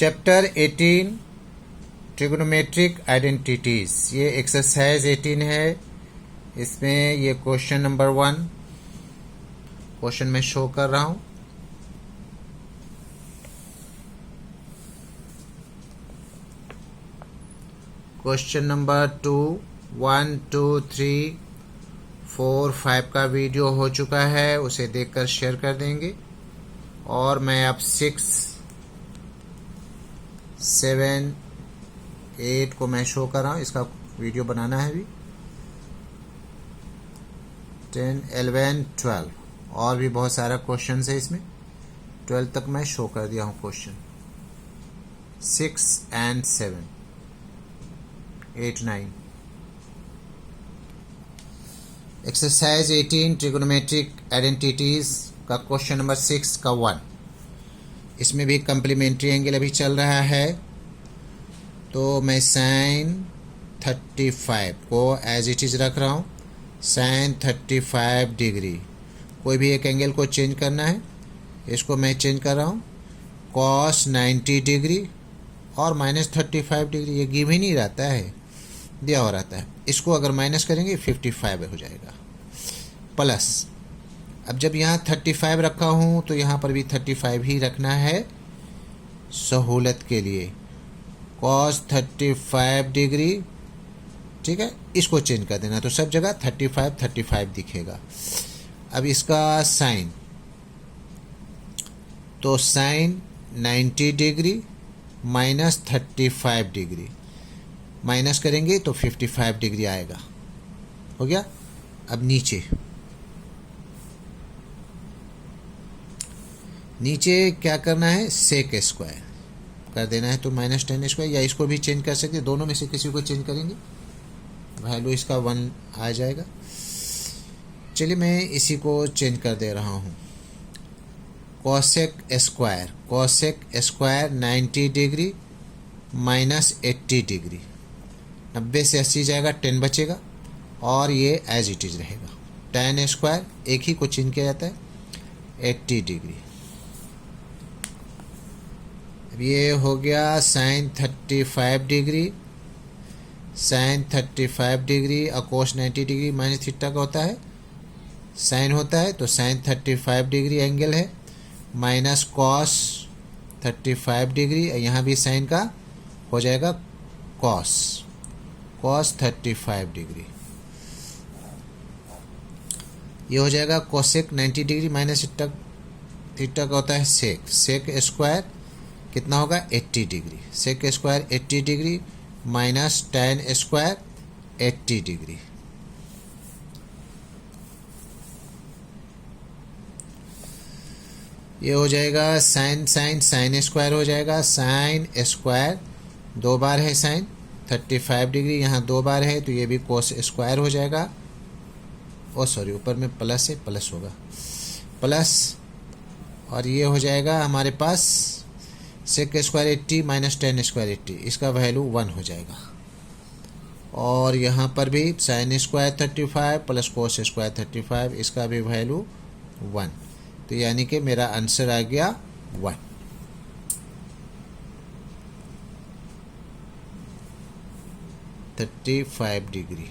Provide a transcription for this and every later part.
Chapter 18 trigonometric identities. ये exercise 18 है। इसमें ये क्वेश्चन नंबर 1 क्वेश्चन में शो कर रहा हूं। क्वेश्चन नंबर 2 1 2 3 4 5 का वीडियो हो चुका है, उसे देखकर शेयर कर देंगे। और मैं अब 6 7 8 को मैं शो कर रहा हूँ, इसका वीडियो बनाना है अभी। 10 11 12 और भी बहुत सारा क्वेश्चन है इसमें। 12 तक मैं शो कर दिया हूँ question. 6 and 7 8 9 exercise 18 trigonometric identities का क्वेश्चन नंबर 6 का 1। इसमें भी कम्प्लीमेंट्री एंगल अभी चल रहा है, तो मैं साइन 35 को एज इट इज़ रख रहा हूँ। Sine 35 degree. कोई भी एक एंगल को चेंज करना है, इसको मैं चेंज कर रहा हूँ। कॉस 90 डिग्री और माइनस 35 डिग्री, ये गिव ही नहीं रहता है, दिया हो रहता है। इसको अगर माइनस करेंगे 55 हो जाएगा। प्लस अब जब यहाँ 35 रखा हूँ तो यहाँ पर भी 35 ही रखना है सहूलत के लिए। कॉस 35 डिग्री, ठीक है, इसको चेंज कर देना तो सब जगह 35 दिखेगा। अब इसका साइन, तो sine 90 degree minus 35 degree, minus करेंगे तो 55 डिग्री आएगा। हो गया। अब नीचे क्या करना है, सेक स्क्वायर कर देना है, तो माइनस 10 स्क्वायर, या इसको भी चेंज कर सकते हैं, दोनों में से किसी को चेंज करेंगे, वैल्यू इसका 1 आ जाएगा। चलिए मैं इसी को चेंज कर दे रहा हूँ। Cosec square 90 degree minus 80 degree, 90 से 80 जाएगा, 10 बचेगा और ये एज इट इज़ रहेगा। tan स्क्वायर एक ही को चेंज किया जाता है, 80 डिग्री। अब ये हो गया साइन 35 डिग्री, साइन 35 डिग्री और कोस 90 डिग्री माइनस थीटा का होता है, साइन होता है, तो साइन 35 डिग्री एंगल है, माइनस कॉस 35 डिग्री, यहाँ भी साइन का हो जाएगा कॉस 35 डिग्री। ये हो जाएगा कोसेक 90 डिग्री माइनस थीटा का होता है सेक स्क्वायर कितना होगा 80 degree, sec square 80 degree minus tan square 80 degree. ये हो जाएगा साइन स्क्वायर हो जाएगा, साइन स्क्वायर 2 बार है साइन 35 डिग्री, यहाँ 2 बार है तो ये भी कोस स्क्वायर हो जाएगा। ओ सॉरी, ऊपर में प्लस है, प्लस होगा प्लस, और ये हो जाएगा हमारे पास sec square 80 minus tan square 80, इसका वैल्यू 1 हो जाएगा। और यहाँ पर भी sine square 35 plus cos square 35, इसका भी वैल्यू 1, तो यानी कि मेरा आंसर आ गया 1। डिग्री।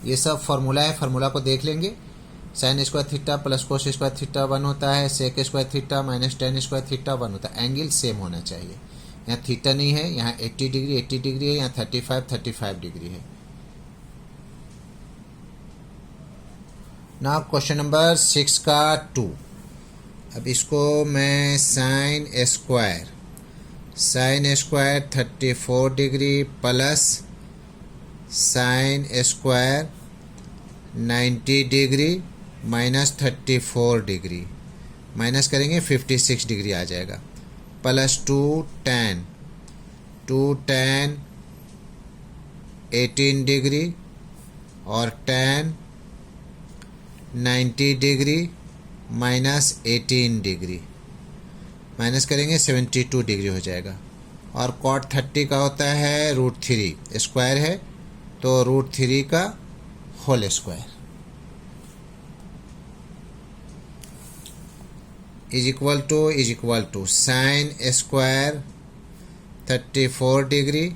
ये सब फार्मूला है, फार्मूला को देख लेंगे। Sine square theta plus cos square theta 1 होता है, sec square theta minus tan square theta 1 होता है। एंगल सेम होना चाहिए, यहाँ थीटा नहीं है, यहाँ 80 डिग्री है, यहाँ 35 डिग्री है। ना क्वेश्चन नंबर 6 का 2। अब इसको मैं sign square 34 degree plus sine square 90 degree minus 34 degree, minus करेंगे 56 डिग्री आ जाएगा, प्लस 2 tan 18 डिग्री और tan 90 degree minus 18 degree, minus करेंगे 72 डिग्री हो जाएगा। और cot 30 का होता है √3, स्क्वायर है तो √3 का whole square. Is equal to sine square 34 degree,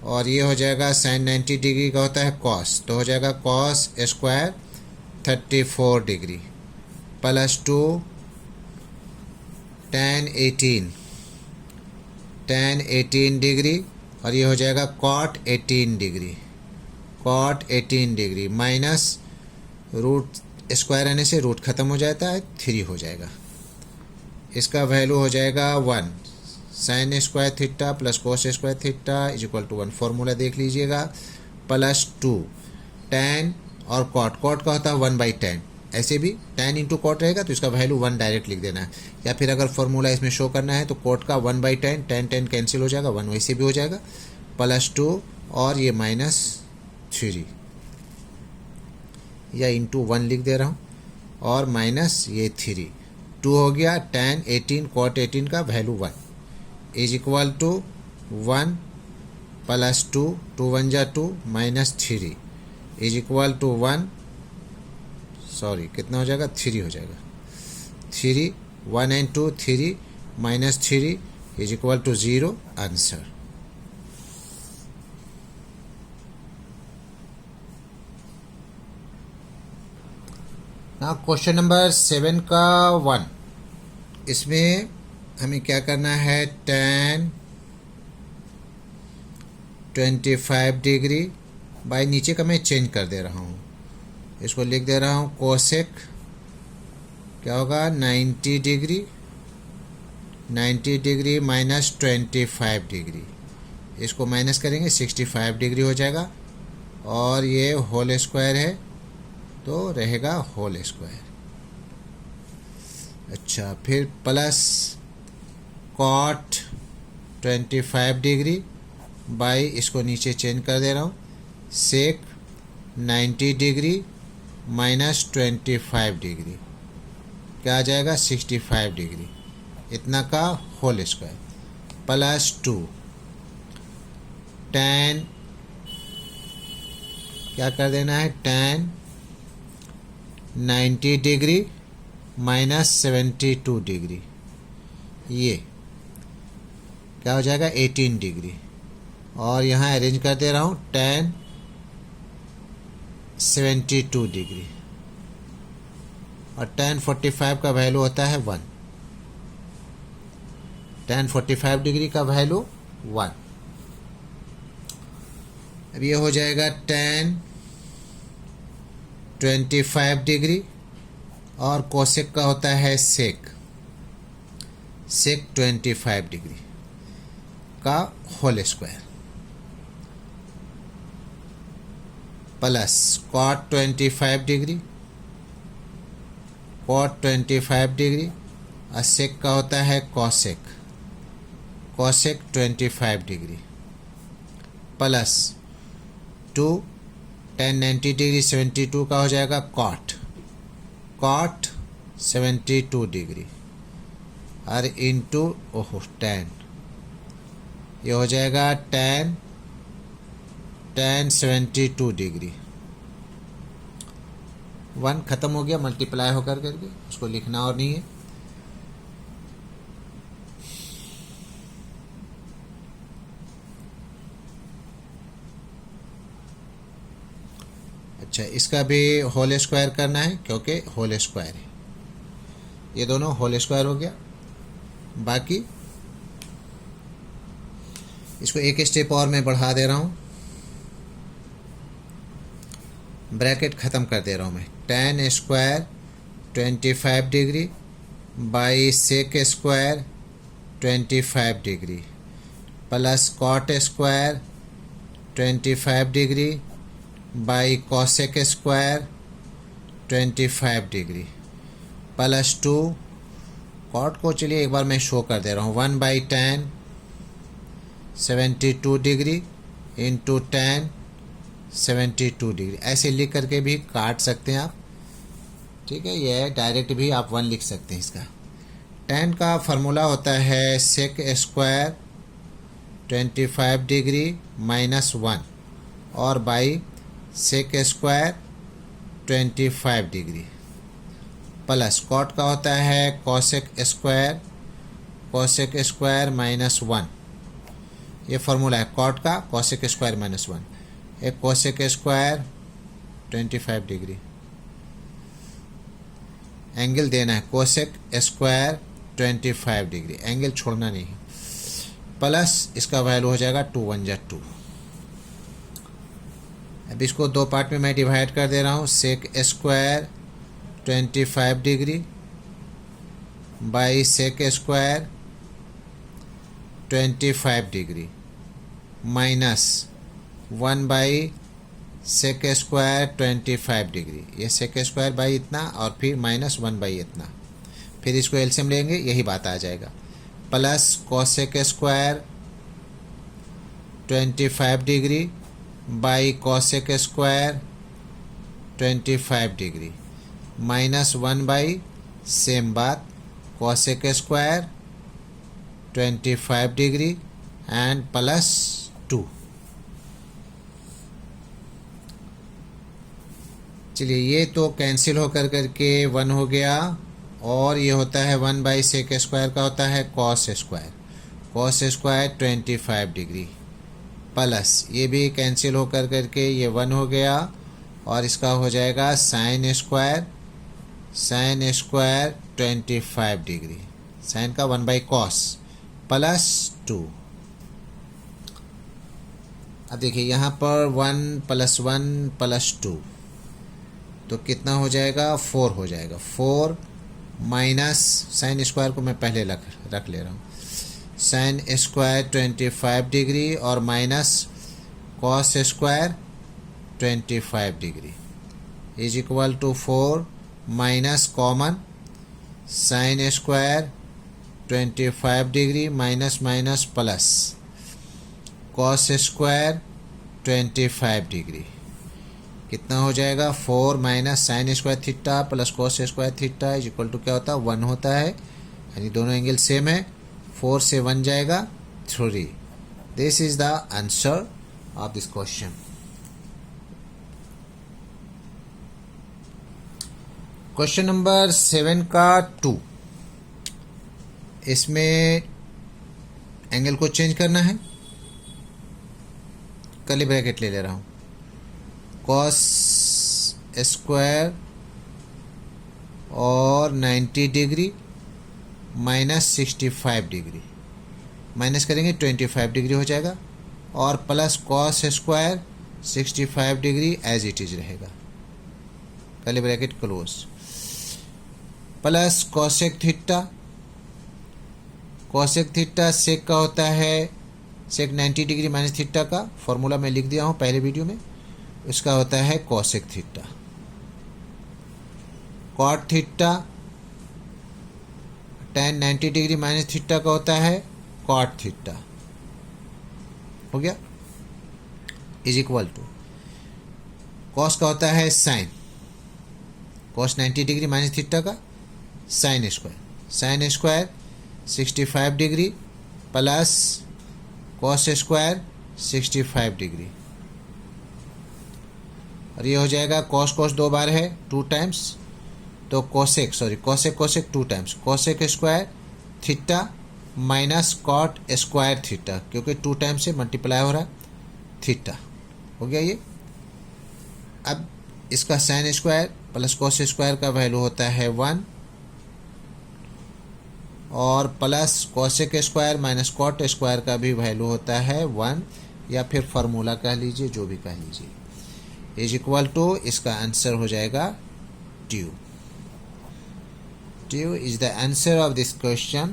और ये हो जाएगा साइन 90 डिग्री का होता है कॉस, तो हो जाएगा cos square 34 degree plus 2 tan 18 degree, और ये हो जाएगा cot 18 degree minus root square आने से रूट ख़त्म हो जाता है, 3 हो जाएगा। इसका वैल्यू हो जाएगा 1 sine square theta plus cos square theta is equal to 1, formula देख लीजिएगा, प्लस 2 tan और कॉट का होता है 1/10, ऐसे भी tan इंटू कॉट रहेगा तो इसका वैल्यू 1 डायरेक्ट लिख देना है, या फिर अगर फॉर्मूला इसमें शो करना है तो कॉट का 1/10, tan कैंसिल हो जाएगा, 1 वैसे भी हो जाएगा, प्लस 2 और ये -3 या इंटू 1 लिख दे रहा हूँ, और माइनस ये 3, 2 हो गया, tan 18 कॉट 18 का value 1 is equal to 1 plus 2, 2 1 जा 2 minus 3 is equal to 1, sorry कितना हो जाएगा, 3 हो जाएगा, 3 1 and 2 3 minus 3 is equal to 0, answer. ना क्वेश्चन नंबर 7 का 1, इसमें हमें क्या करना है, tan 25 डिग्री बाई नीचे का मैं चेंज कर दे रहा हूँ, इसको लिख दे रहा हूँ कोसेक क्या होगा 90 डिग्री माइनस 25 डिग्री, इसको माइनस करेंगे 65 डिग्री हो जाएगा, और ये होल स्क्वायर है तो रहेगा होल स्क्वायर। अच्छा, फिर प्लस कॉट 25 डिग्री बाई इसको नीचे चेंज कर दे रहा हूँ सेक 90 डिग्री माइनस 25 डिग्री, क्या आ जाएगा 65 डिग्री, इतना का होल स्क्वायर, प्लस 2 tan क्या कर देना है, tan 90 डिग्री माइनस 72 डिग्री, ये क्या हो जाएगा 18 डिग्री, और यहाँ अरेंज कर दे रहा हूँ tan 72 डिग्री, और tan 45 का वैल्यू होता है 1, tan 45 डिग्री का वैल्यू 1। अब ये हो जाएगा tan 25 डिग्री, और कोसेक का होता है सेक 25 डिग्री का whole square, plus cot 25 degree और सेक का होता है cosec 25 degree, plus 2 tan 90 degree 72 का हो जाएगा कॉट 72 डिग्री, और इंटू tan, ये हो जाएगा tan 72 डिग्री, 1 ख़त्म हो गया मल्टीप्लाई होकर करके, उसको लिखना और नहीं है। अच्छा, इसका भी होल स्क्वायर करना है क्योंकि होल स्क्वायर है, ये दोनों होल स्क्वायर हो गया। बाकी इसको एक स्टेप और मैं बढ़ा दे रहा हूँ, ब्रैकेट ख़त्म कर दे रहा हूँ मैं, tan square 25 degree by sec square 25 degree plus cot square 25 degree by cosec square 25 degree plus 2 cot को चलिए एक बार मैं शो कर दे रहा हूँ 1/tan 72 degree into tan 72 degree, ऐसे लिख करके भी काट सकते हैं आप, ठीक है। ये डायरेक्ट भी आप 1 लिख सकते हैं। इसका tan का फार्मूला होता है सेक स्क्वायर 25 डिग्री माइनस 1 और by sec square 25 degree plus cot का होता है कोसेक स्क्वायर माइनस 1। ये फार्मूला है कॉट का, कोसेक स्क्वायर माइनस 1। एक कोसेक स्क्वायर 25 डिग्री, एंगल देना है कोसेक स्क्वायर 25 डिग्री, एंगल छोड़ना नहीं है, प्लस इसका वैल्यू हो जाएगा 2 1 जा 2। अब इसको दो पार्ट में मैं डिवाइड कर दे रहा हूँ। Sec square 25 degree by sec square 25 degree minus 1 by sec square 25 degree. ये सेक स्क्वायर बाई इतना और फिर माइनस 1 बाई इतना, फिर इसको एलसीएम लेंगे, यही बात आ जाएगा। Plus cosec square 25 degree by cosec square 25 degree minus 1 by same बात cosec square 25 degree and plus 2। चलिए ये तो कैंसिल होकर करके 1 हो गया, और ये होता है 1 बाई सेक स्क्वायर का होता है कॉस स्क्वायर 25 डिग्री, प्लस ये भी कैंसिल होकर करके ये 1 हो गया, और इसका हो जाएगा साइन स्क्वायर 25 डिग्री, साइन का 1 बाई कॉस प्लस 2। अब देखिए यहाँ पर 1 प्लस 1 प्लस 2 तो कितना हो जाएगा, 4 हो जाएगा। 4 माइनस साइन स्क्वायर को मैं पहले रख ले रहा हूँ, साइन स्क्वायर 25 डिग्री और minus cos square 25 degree is equal to 4 minus common sine square 25 degree minus minus plus cos square 25 degree, कितना हो जाएगा 4 minus sine square theta plus cos square theta is equal to क्या होता है 1 होता है, यानी दोनों एंगल सेम है। 4 से 1 जाएगा 3। This is the answer of this question. Question number 7 का 2, इसमें एंगल को चेंज करना है, कर्ली ब्रैकेट ले रहा हूं, कॉस स्क्वायर और 90 डिग्री माइनस 65 डिग्री, माइनस करेंगे 25 डिग्री हो जाएगा, और plus cos square 65 degree as it is रहेगा, curly bracket close, plus cosec theta sec का होता है सेक 90 डिग्री माइनस थीटा का फॉर्मूला मैं लिख दिया हूँ पहले वीडियो में, उसका होता है cosec theta. Cot theta tan 90 degree minus theta का होता है कॉट थीटा, हो गया, इज इक्वल टू कॉस का होता है sine, cos 90 degree minus theta का sine square 65 degree plus cos square 65 degree, और ये हो जाएगा कॉस दो बार है 2 टाइम्स, तो cosec 2 times cosec square theta minus cot square theta, क्योंकि 2 टाइम्स से मल्टीप्लाई हो रहा है थीटा, हो गया ये। अब इसका sine square plus cos square का वैल्यू होता है 1, और plus cosec square minus cot square का भी वैल्यू होता है 1, या फिर फार्मूला कह लीजिए, जो भी कह लीजिए, इज इक्वल टू इसका आंसर हो जाएगा 2 is the answer of this question.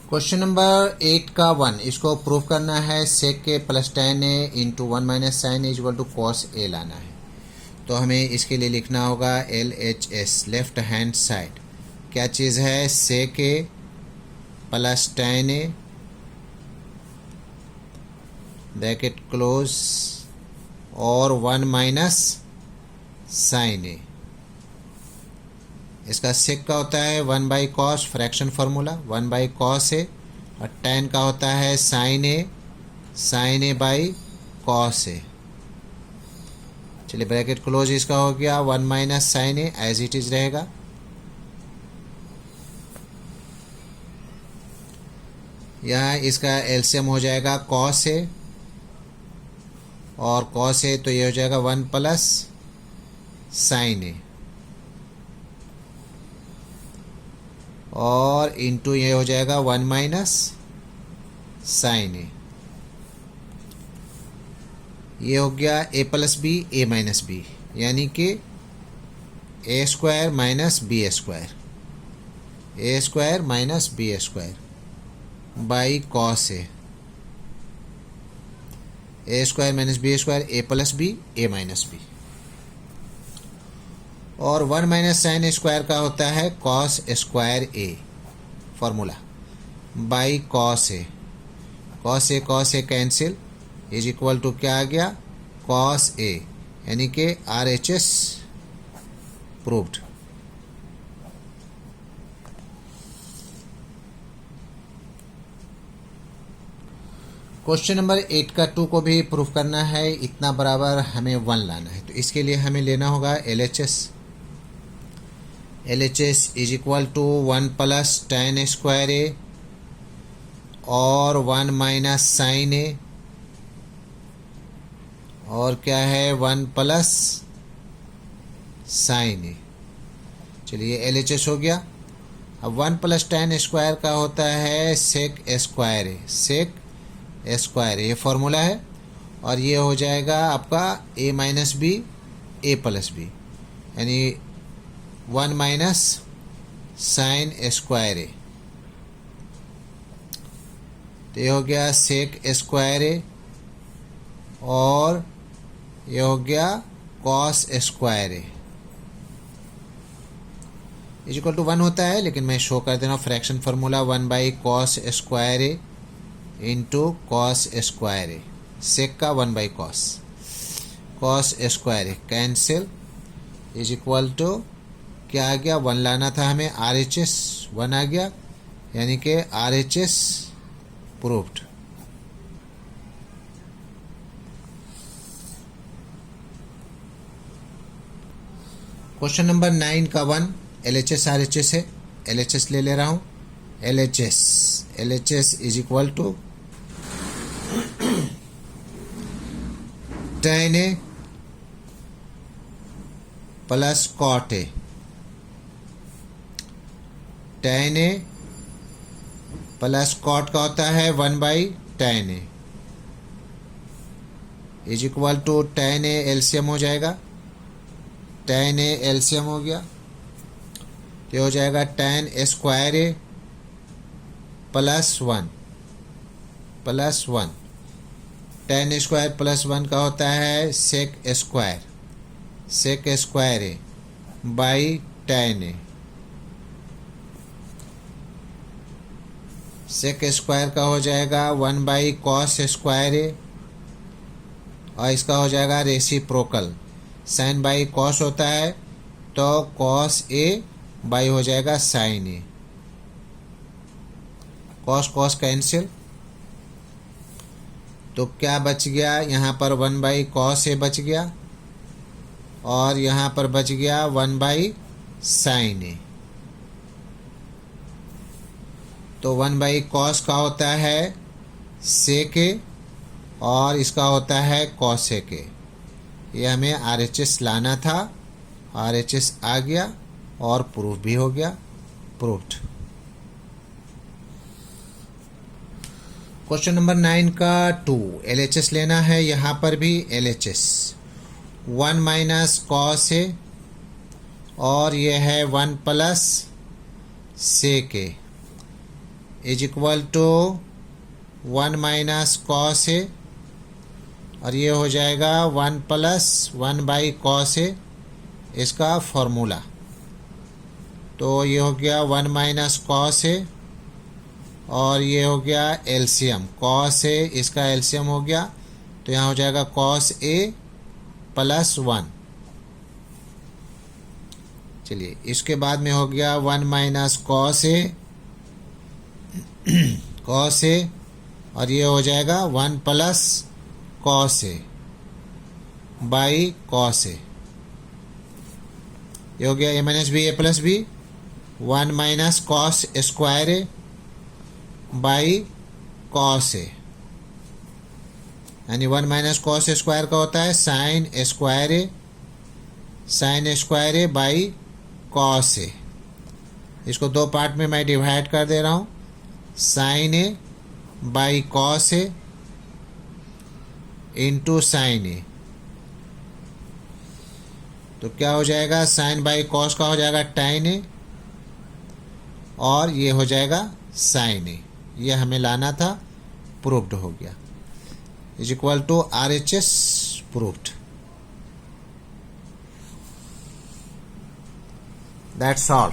Question number 8 का 1, इसको प्रूव करना है सेक के plus tan a into 1 minus sine is equal to cos a लाना है, तो हमें इसके लिए लिखना होगा LHS लेफ्ट हैंड साइड, क्या चीज़ है सेक a plus tan a bracket close और 1 माइनस साइन ए, इसका सेक का होता है 1 by cos fraction formula 1 by cos A, और tan का होता है sine A by cos A. चलिए ब्रैकेट क्लोज इसका हो गया, 1 minus sine A as it is रहेगा। यहाँ इसका एलसीएम हो जाएगा कॉस ए, और कॉस ए तो ये हो जाएगा 1 प्लस साइन ए, और इंटू ये हो जाएगा 1 माइनस साइन ए। ये हो गया A plus B A minus B, यानी कि A square minus B square, A square minus B square by cos A square minus B square, A plus B A minus B. और 1 minus sine square का होता है cos square A, formula by cos A cancel, is equal to क्या आ गया, cos A, यानी कि RHS proved. Question number 8 का 2 को भी प्रूफ करना है, इतना बराबर हमें 1 लाना है, तो इसके लिए हमें लेना होगा LHS is equal to 1 plus tan square A और 1 माइनस साइन ए, और क्या है 1 प्लस साइन ए। चलिए LHS हो गया। अब 1 प्लस tan स्क्वायर का होता है सेक स्क्वायर ए, ये फॉर्मूला है, और ये हो जाएगा आपका a minus B A plus B, यानी 1 माइनस साइन स्क्वायर ए, तो ये हो गया सेक स्क्वायर ए, और ये हो गया cos square A, is equal to 1 होता है, लेकिन मैं शो कर दे रहा हूँ fraction formula 1 by cos square A into cos square A, sec का 1 by cos square A cancel, is equal to क्या आ गया, 1 लाना था हमें, RHS 1 आ गया, यानी कि RHS प्रूव्ड। क्वेश्चन नंबर 9 का 1 LHS RHS है, LHS ले रहा हूं, LHS is equal to tan A plus cot A, tan A plus cot का होता है 1 by tan A, is equal to tan A LCM हो जाएगा, tan ए एलसीएम हो गया, तो हो जाएगा tan square A plus 1, tan square plus 1 का होता है sec square A by tan A, sec square का हो जाएगा 1 बाई कॉस स्क्वायर ए, और इसका हो जाएगा रेसिप्रोकल, साइन बाई कॉस होता है, तो कॉस ए बाई हो जाएगा साइन ए, कॉस कैंसिल, तो क्या बच गया, यहाँ पर 1 बाई कॉस ए बच गया, और यहाँ पर बच गया 1 बाई साइन ए। तो 1 बाई कॉस का होता है सेक ए, और इसका होता है कॉसेक ए। ये हमें RHS लाना था, RHS आ गया और प्रूफ भी हो गया, प्रूफ्ड। क्वेश्चन नंबर 9 का 2 LHS लेना है, यहाँ पर भी LHS 1 माइनस कॉस ए, और ये है 1 plus sec A, is equal to 1 minus cos A, और ये हो जाएगा 1 प्लस 1 बाई कॉस ए, इसका फॉर्मूला, तो ये हो गया 1 माइनस कॉस ए, और ये हो गया एलसीएम कॉस ए, इसका एलसीएम हो गया, तो यहाँ हो जाएगा कॉस ए प्लस 1। चलिए इसके बाद में हो गया 1 माइनस कॉस ए, और ये हो जाएगा 1 plus cos A, by cos A. ये हो गया A minus B A plus B, 1 minus cos square A by cos A, यानी 1 माइनस कॉस स्क्वायर का होता है sine square A, sine square A by cos A. इसको दो part में मैं डिवाइड कर दे रहा हूँ, sine A by cos A into sine A. तो क्या हो जाएगा, साइन बाई कॉस का हो जाएगा टाइन ए और ये हो जाएगा साइन ए। ये हमें लाना था, प्रूव्ड हो गया, is equal to RHS proved. That's all.